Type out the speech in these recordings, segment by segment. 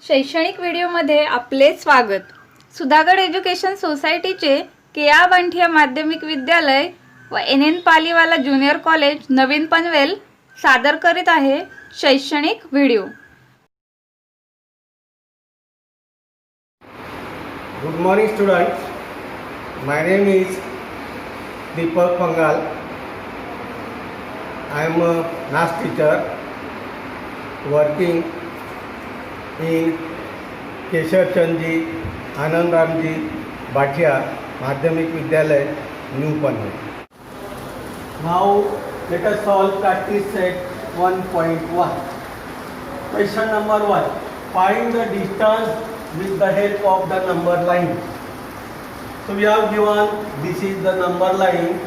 शैक्षणिक व्हिडिओमध्ये आपले स्वागत। सुधागड एज्युकेशन सोसायटीचे केआ बांठिया माध्यमिक विद्यालय व एन पालीवाला ज्युनियर कॉलेज नवीन पनवेल सादर करीत आहे शैक्षणिक video. Good morning students, my name is Deepak Pangal. I am a math teacher working in Keshav Chandji Anandramji Bathiya Madhyamik Vidyalaya new Panvel. Now let us solve practice set 1.1. Question number 1. Find the distance with the help of the number line. So we have given this is the number line,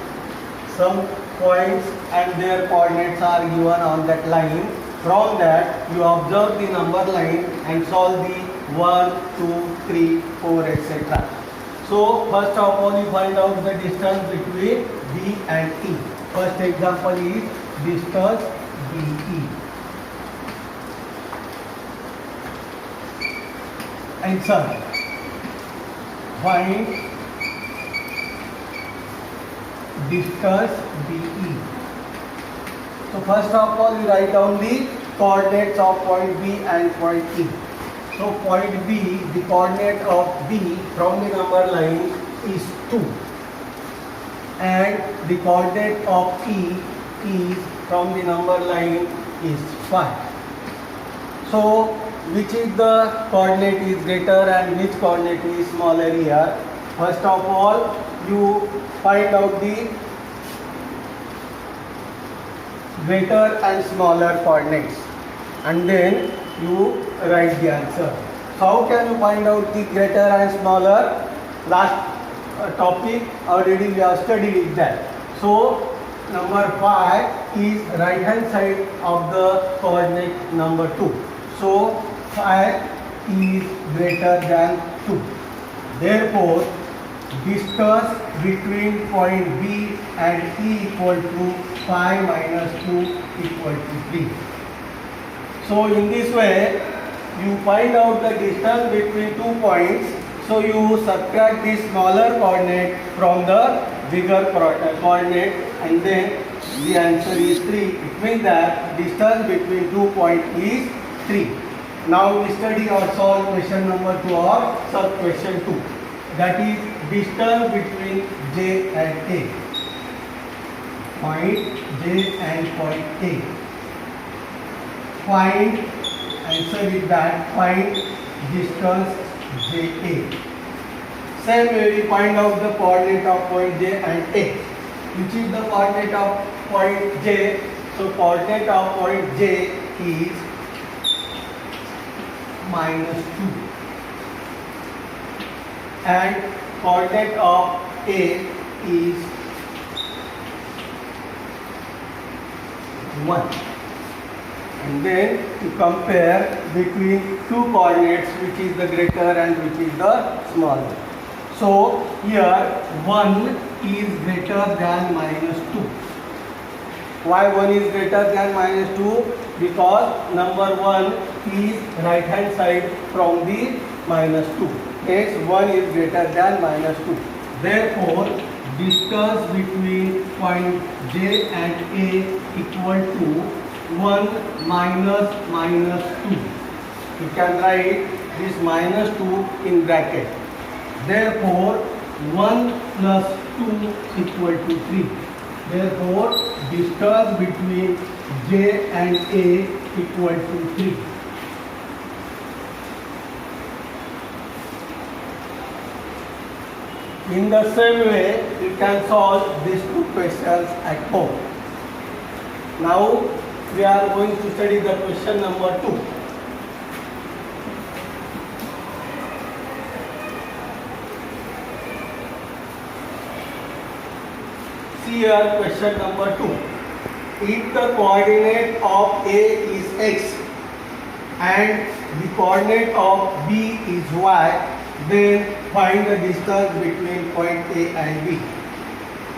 some points and their coordinates are given on that line. From that you observe the number line and solve the 1, 2, 3, 4 etc. So first of all you find out the distance between B and E. First example is distance BE. Answer. Find distance BE. So first of all you write down the coordinates of point B and point E. So point B, the coordinate of B from the number line is 2 and the coordinate of E is from the number line is 5. So which is the coordinate is greater and which coordinate is smaller here? First of all you find out the greater and smaller coordinates and then you write the answer. How can you find out the greater and smaller? Last topic already we have studied it that. So number 5 is right hand side of the coordinate number 2. So 5 is greater than 2. Therefore distance between point B and E equal to 5 minus 2 equal to 3. So in this way you find out the distance between 2 points. So you subtract the smaller coordinate from the bigger coordinate and then the answer is 3. It means that distance between 2 points is 3. Now we study or solve question number 2 or sub question 2. That is distance between J and A. Point J and point A. Find, answer is that find distance JA. Same way we find out the coordinate of point J and A. Which is the coordinate of point J? So coordinate of point J is minus 2 and coordinate of A is 1. And then to compare between two coordinates which is the greater and which is the smaller. So here 1 is greater than minus 2. Why 1 is greater than minus 2? Because number 1 is right hand side from the minus 2. Hence 1 is greater than minus 2. Therefore distance between point J and A equal to 1 minus minus 2. You can write this minus 2 in bracket. Therefore 1 plus 2 equal to 3. Therefore distance between J and A equal to 3. In the same way you can solve these two questions at home. Now we are going to study the question number 2. See here question number 2. If the coordinate of A is x and the coordinate of B is y, then find the distance between point A and B.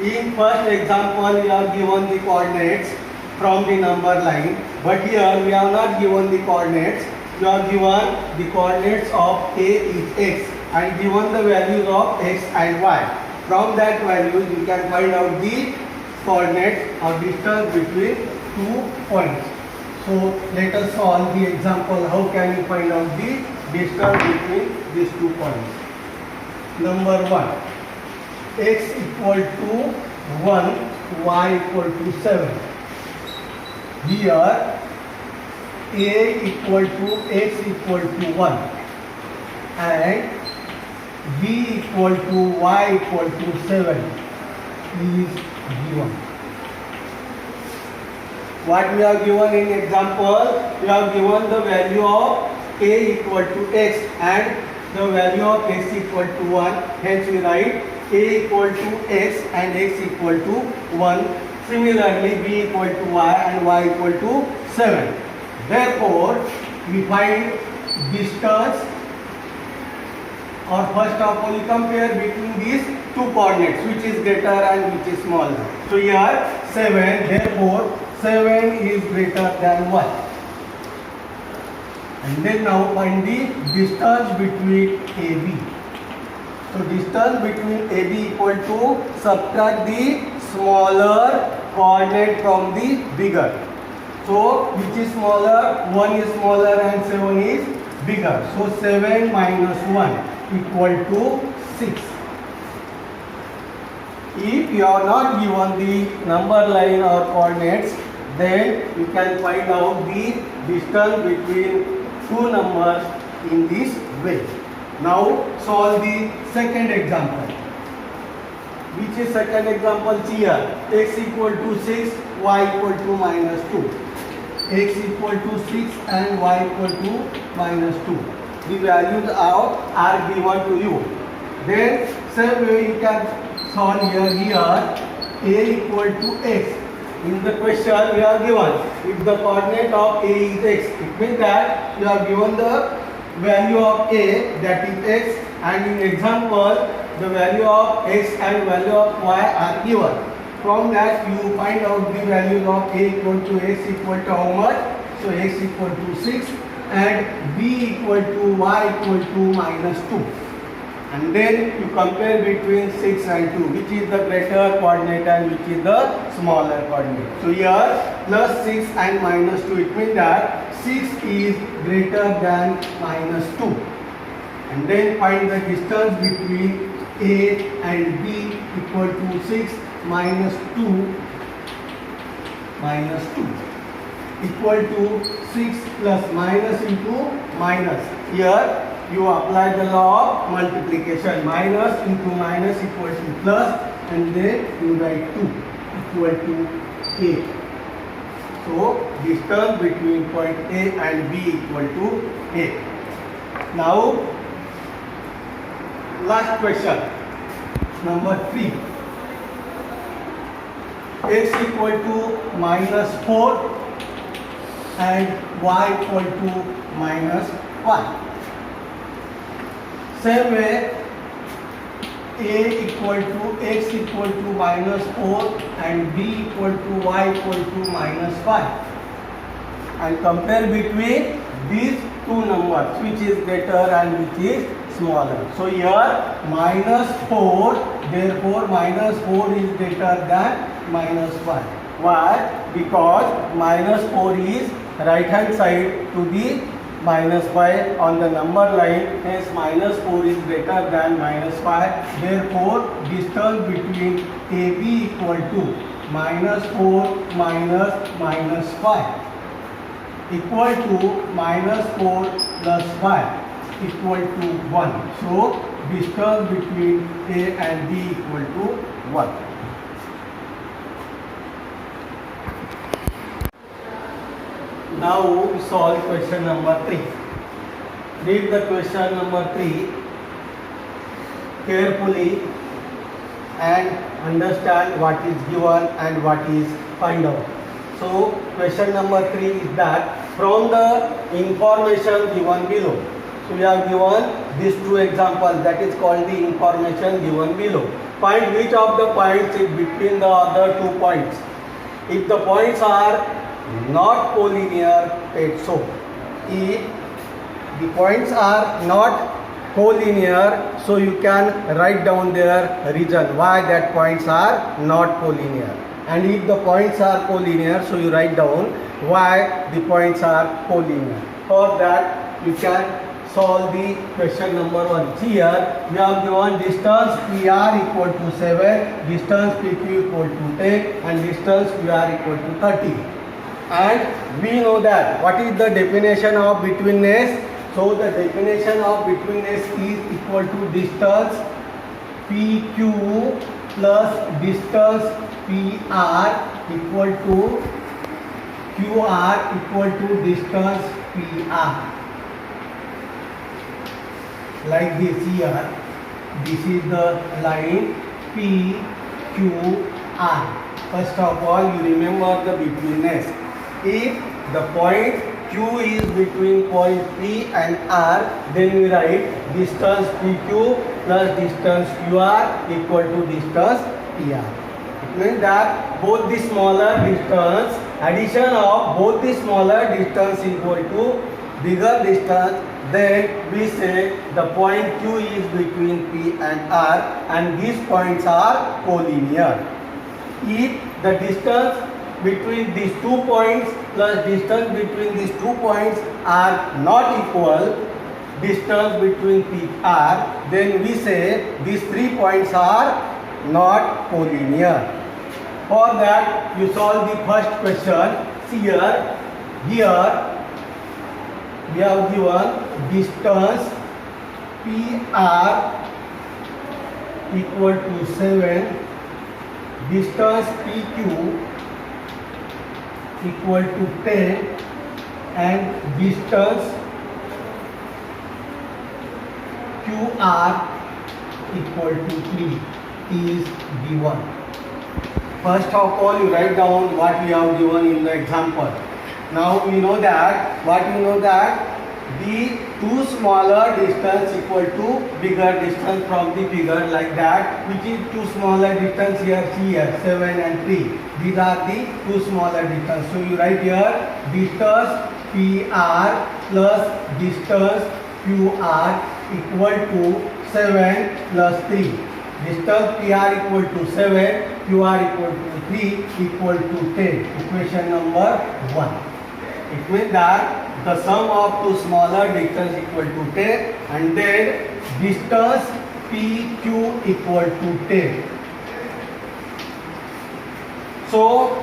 In first example we have given the coordinates from the number line, but here we have not given the coordinates. you are given the coordinates of A is x and given the values of x and y. From that values you can find out the coordinates or distance between 2 points. So let us solve the example. How can you find out the distance between these 2 points? Number 1, x equal to 1, y equal to 7. Here A equal to x equal to 1 and b equal to y equal to 7 is given. What we are given in example, we are given the value of a equal to x and the value of x equal to 1. Hence we write a equal to x and x equal to 1. Similarly, b equal to y and y equal to 7. Therefore, we find distance, or first of all we compare between these 2 coordinates, which is greater and which is smaller. So here 7, therefore 7 is greater than 1. And then now find the distance between AB. So distance between AB equal to subtract the smaller coordinate from the bigger. So which is smaller? 1 is smaller and 7 is bigger. So 7 minus 1 equal to 6. If you are not given the number line or coordinates, then you can find out the distance between 2 numbers in this way. Now solve the second example. Which is second example here? X equal to 6, y equal to minus 2. X equal to 6 and y equal to minus 2. The values are given to you. Then same way you can solve here a equal to x. In the question we are given, if the coordinate of a is x, it means that you are given the value of a, that is x, and in example the value of x and value of y are given. From that you find out the values of a equal to x equal to how much? So x equal to 6 and b equal to y equal to minus 2. And then you compare between 6 and 2, which is the greater coordinate and which is the smaller coordinate. So here plus 6 and minus 2, it means that 6 is greater than minus 2. And then find the distance between a and b equal to 6 minus 2 equal to 6 plus minus into minus. Here you apply the law of multiplication. Minus into minus equal to plus, and then you write 2 equal to a. So distance between point A and B equal to a. Now last question, number 3. X equal to minus 4 and y equal to minus 1. Same way, a equal to x equal to minus 4 and b equal to y equal to minus 5. And compare between these 2 numbers, which is greater and which is smaller. So here minus 4, therefore minus 4 is greater than minus 1. Why? Because minus 4 is right hand side to the minus 5 on the number line, hence minus 4 is greater than minus 5. Therefore distance between AB equal to minus 4 minus 5 equal to minus 4 plus 5 equal to 1. So distance between A and B equal to 1. Now we solve question number 3. Read the question number 3 carefully and understand what is given and what is find out. So question number 3 is that from the information given below. So we are given these 2 examples, that is called the information given below. Find which of the points is between the other 2 points. If the points are not collinear, take so. If the points are not collinear, so you can write down their reason why that points are not collinear. And if the points are collinear, so you write down why the points are collinear. For that you can solve the question number 1. Here we have given distance PR equal to 7, distance PQ equal to 10 and distance QR equal to 30. And we know that what is the definition of betweenness. So the definition of betweenness is equal to distance PQ plus distance PR equal to QR equal to distance PR. Like this here, this is the line PQR. First of all, you remember the betweenness. If the point Q is between point P and R, then we write distance PQ plus distance QR equal to distance PR. It means that both the smaller distance, addition of both the smaller distance equal to bigger distance, then we say the point Q is between P and R and these points are collinear. If the distance between these 2 points plus distance between these 2 points are not equal, distance between P and R, then we say these 3 points are not collinear. For that you solve the first question. Here we have given distance PR equal to 7, distance PQ equal to 10 and distance QR equal to 3 is given. First of all, you write down what we have given in the example. Now we know that the 2 smaller distance equal to bigger distance from the figure, like that, which is 2 smaller distance here, 7 and 3. These are the 2 smaller distance. So you write here distance PR plus distance QR equal to 7 plus 3. Distance PR equal to 7, QR equal to 3 equal to 10. Equation number 1. It means that the sum of 2 smaller distance equal to 10 and then distance PQ equal to 10. So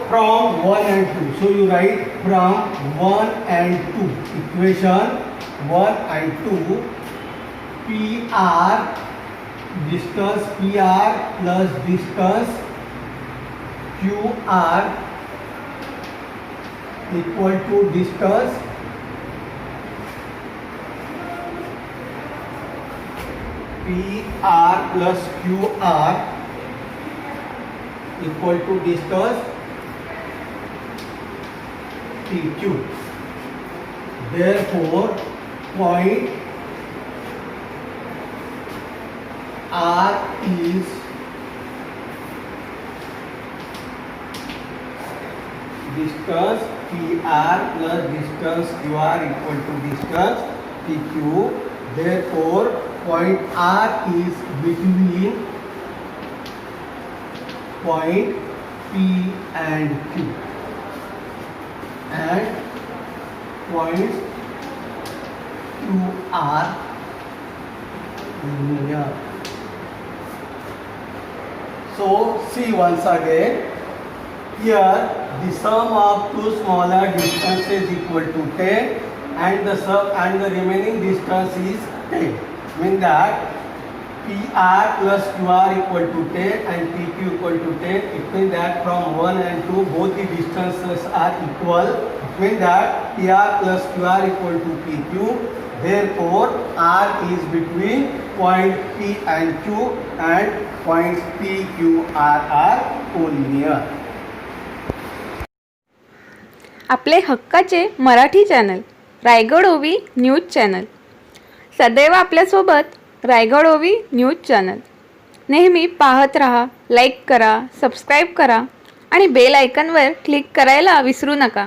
from 1 and 2. So you write from 1 and 2. Equation 1 and 2. PR, distance PR plus distance QR equal to distance PR plus QR equal to distance PQ. Therefore, point R is distance PR plus distance QR equal to distance PQ. Therefore, point R is between point P and Q, and points Q are linear. So see once again, here the sum of 2 smaller distances equal to 10 and the remaining distance is 10. Mean that PR plus QR equal to 10 and PQ equal to 10. It means that from 1 and 2 both the distances are equal. It means that PR plus QR equal to PQ. Therefore, R is between point P and Q, and points P, Q, R are collinear. आपले हक्काचे Marathi channel Raigad ओवी news channel, सदैव आपल्यासोबत रायगड ओवी news channel. नेहमी पाहत रहा, like करा, सबस्क्राईब करा आणि बेल आयकॉनवर क्लिक करायला विसरू नका.